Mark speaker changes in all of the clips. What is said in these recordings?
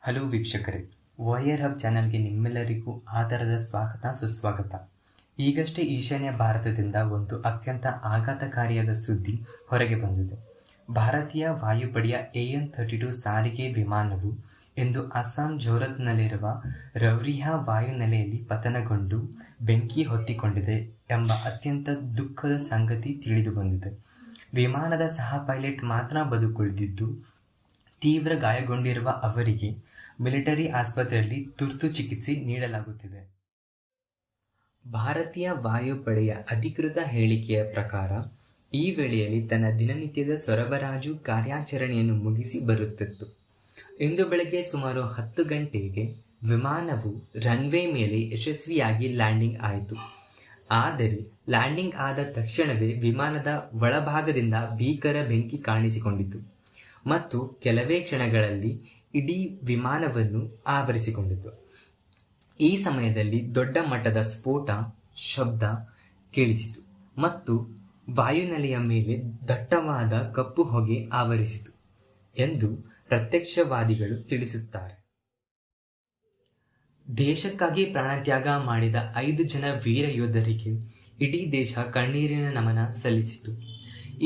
Speaker 1: Hello ವೀಕ್ಷಕರೇ, warrior hub ಚಾನೆಲ್ಗೆ ನಿಮ್ಮೆಲ್ಲರಿಗೂ ಆಧಾರದ ಸ್ವಾಗತ ಸುಸ್ವಾಗತ. ಈಗಷ್ಟೇ ಈಶಾನ್ಯ ಭಾರತದಿಂದ ಒಂದು ಅತ್ಯಂತ ಆಘಾತಕಾರಿಯಾದ ಸುದ್ದಿ ಹೊರಗೆ ಬಂದಿದೆ. ಭಾರತೀಯ ವಾಯುಪಡೆಯ AN-32 ಸಾರಿಗೆ ವಿಮಾನವು ಇಂದು ಅಸ್ಸಾಂ ಜೋರತ್ನಲ್ಲಿರುವ ರೌರಿಹಾ ವಾಯುನೆಲೆಯಲ್ಲಿ ಪತನಗೊಂಡು ಬೆಂಕಿ ಹೊತ್ತಿಕೊಂಡಿದೆ ಎಂಬ ಅತ್ಯಂತ ದುಃಖದ ಸಂಗತಿ ತಿಳಿದು ಬಂದಿದೆ. ವಿಮಾನದ ಸಹ ಪೈಲಟ್ ಮಾತ್ರ ಬದುಕುಳಿದಿದ್ದು, ತೀವ್ರ ಗಾಯಗೊಂಡಿರುವ ಅವರಿಗೆ ಮಿಲಿಟರಿ ಆಸ್ಪತ್ರೆಯಲ್ಲಿ ತುರ್ತು ಚಿಕಿತ್ಸೆ ನೀಡಲಾಗುತ್ತಿದೆ. ಭಾರತೀಯ ವಾಯುಪಡೆಯ ಅಧಿಕೃತ ಹೇಳಿಕೆಯ ಪ್ರಕಾರ ಈ ವೇಳೆಯಲ್ಲಿ ತನ್ನ ದಿನನಿತ್ಯದ ಸರಬರಾಜು ಕಾರ್ಯಾಚರಣೆಯನ್ನು ಮುಗಿಸಿ ಬರುತ್ತಿತ್ತು. ಇಂದು ಬೆಳಗ್ಗೆ ಸುಮಾರು 10 ಗಂಟೆಗೆ ವಿಮಾನವು ರನ್ವೇ ಮೇಲೆ ಯಶಸ್ವಿಯಾಗಿ ಲ್ಯಾಂಡಿಂಗ್ ಆಯಿತು. ಆದರೆ ಲ್ಯಾಂಡಿಂಗ್ ಆದ ತಕ್ಷಣವೇ ವಿಮಾನದ ಒಳಭಾಗದಿಂದ ಭೀಕರ ಬೆಂಕಿ ಕಾಣಿಸಿಕೊಂಡಿತು ಮತ್ತು ಕೆಲವೇ ಕ್ಷಣಗಳಲ್ಲಿ ಇಡೀ ವಿಮಾನವನ್ನು ಆವರಿಸಿಕೊಂಡಿತು. ಈ ಸಮಯದಲ್ಲಿ ದೊಡ್ಡ ಮಟ್ಟದ ಸ್ಫೋಟ ಶಬ್ದ ಕೇಳಿಸಿತು ಮತ್ತು ವಾಯುನೆಲೆಯ ಮೇಲೆ ದಟ್ಟವಾದ ಕಪ್ಪು ಹೊಗೆ ಆವರಿಸಿತು ಎಂದು ಪ್ರತ್ಯಕ್ಷವಾದಿಗಳು ತಿಳಿಸುತ್ತಾರೆ. ದೇಶಕ್ಕಾಗಿ ಪ್ರಾಣತ್ಯಾಗ ಮಾಡಿದ 5 ಜನ ವೀರ ಯೋಧರಿಗೆ ಇಡೀ ದೇಶ ಕಣ್ಣೀರಿನ ನಮನ ಸಲ್ಲಿಸಿತು.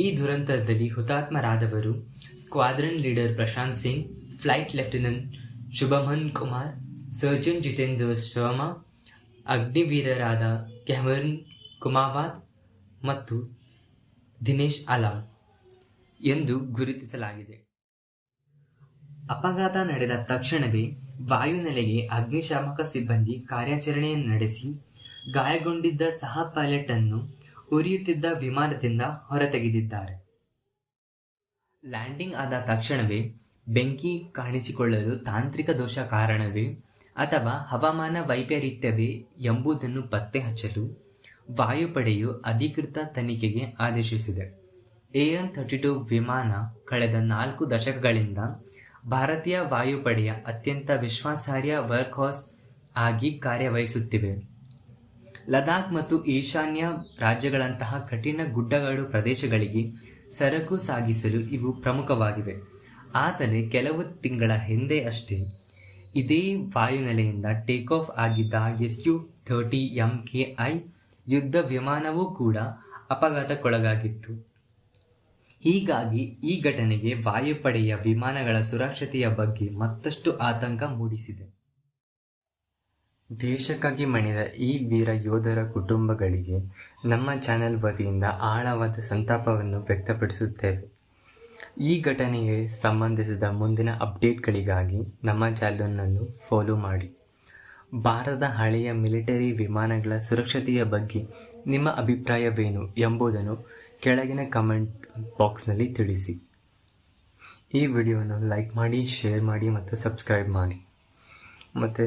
Speaker 1: ಈ ದುರಂತದಲ್ಲಿ ಹುತಾತ್ಮರಾದವರು squadron leader Prashant Singh, flight lieutenant Shubhman Kumar, surgeon Jitendra Sharma, ಅಗ್ನಿವೀರರಾದ ಕೆಮರನ್ ಕುಮಾವಾತ್ ಮತ್ತು ದಿನೇಶ್ ಅಲಾಮ್ ಎಂದು ಗುರುತಿಸಲಾಗಿದೆ. ಅಪಘಾತ ನಡೆದ ತಕ್ಷಣವೇ ವಾಯುನೆಲೆಗೆ ಅಗ್ನಿಶಾಮಕ ಸಿಬ್ಬಂದಿ ಕಾರ್ಯಾಚರಣೆ ನಡೆಸಿ ಗಾಯಗೊಂಡಿದ್ದ ಸಹ ಪೈಲಟ್ ಅನ್ನು ಉರಿಯುತ್ತಿದ್ದ ವಿಮಾನದಿಂದ ಹೊರತೆಗೆದಿದ್ದಾರೆ. ಲ್ಯಾಂಡಿಂಗ್ ಆದ ತಕ್ಷಣವೇ ಬೆಂಕಿ ಕಾಣಿಸಿಕೊಳ್ಳಲು ತಾಂತ್ರಿಕ ದೋಷ ಕಾರಣವೇ ಅಥವಾ ಹವಾಮಾನ ವೈಪರೀತ್ಯವೇ ಎಂಬುದನ್ನು ಪತ್ತೆ ಹಚ್ಚಲು ವಾಯುಪಡೆಯು ಅಧಿಕೃತ ತನಿಖೆಗೆ ಆದೇಶಿಸಿದೆ. AN-32 ವಿಮಾನ ಕಳೆದ 4 ದಶಕಗಳಿಂದ ಭಾರತೀಯ ವಾಯುಪಡೆಯ ಅತ್ಯಂತ ವಿಶ್ವಾಸಾರ್ಹ ವರ್ಕ್ಹಾರ್ಸ್ ಆಗಿ ಕಾರ್ಯವಹಿಸುತ್ತಿವೆ. ಲದಾಖ್ ಮತ್ತು ಈಶಾನ್ಯ ರಾಜ್ಯಗಳಂತಹ ಕಠಿಣ ಗುಡ್ಡಗಾಡು ಪ್ರದೇಶಗಳಿಗೆ ಸರಕು ಸಾಗಿಸಲು ಇವು ಪ್ರಮುಖವಾಗಿವೆ. ಆದರೆ ಕೆಲವು ತಿಂಗಳ ಹಿಂದೆ ಅಷ್ಟೇ ಇದೇ ವಾಯುನೆಲೆಯಿಂದ ಟೇಕ್ ಆಫ್ ಆಗಿದ್ದ Su-30 MKI ಯುದ್ಧ ವಿಮಾನವೂ ಕೂಡ ಅಪಘಾತಕ್ಕೊಳಗಾಗಿತ್ತು. ಹೀಗಾಗಿ ಈ ಘಟನೆಗೆ ವಾಯುಪಡೆಯ ವಿಮಾನಗಳ ಸುರಕ್ಷತೆಯ ಬಗ್ಗೆ ಮತ್ತಷ್ಟು ಆತಂಕ ಮೂಡಿಸಿದೆ. ದೇಶಕ್ಕಾಗಿ ಮಣಿದ ಈ ವೀರ ಯೋಧರ ಕುಟುಂಬಗಳಿಗೆ ನಮ್ಮ ಚಾನೆಲ್ ವತಿಯಿಂದ ಆಳವಾದ ಸಂತಾಪವನ್ನು ವ್ಯಕ್ತಪಡಿಸುತ್ತೇವೆ. ಈ ಘಟನೆಗೆ ಸಂಬಂಧಿಸಿದ ಮುಂದಿನ ಅಪ್ಡೇಟ್ಗಳಿಗಾಗಿ ನಮ್ಮ ಚಾನೆಲನ್ನು ಫಾಲೋ ಮಾಡಿ. ಭಾರತದ ಹಳೆಯ ಮಿಲಿಟರಿ ವಿಮಾನಗಳ ಸುರಕ್ಷತೆಯ ಬಗ್ಗೆ ನಿಮ್ಮ ಅಭಿಪ್ರಾಯವೇನು ಎಂಬುದನ್ನು ಕೆಳಗಿನ ಕಮೆಂಟ್ ಬಾಕ್ಸ್ನಲ್ಲಿ ತಿಳಿಸಿ. ಈ ವಿಡಿಯೋವನ್ನು ಲೈಕ್ ಮಾಡಿ, ಶೇರ್ ಮಾಡಿ ಮತ್ತು ಸಬ್ಸ್ಕ್ರೈಬ್ ಮಾಡಿ. ಮತ್ತು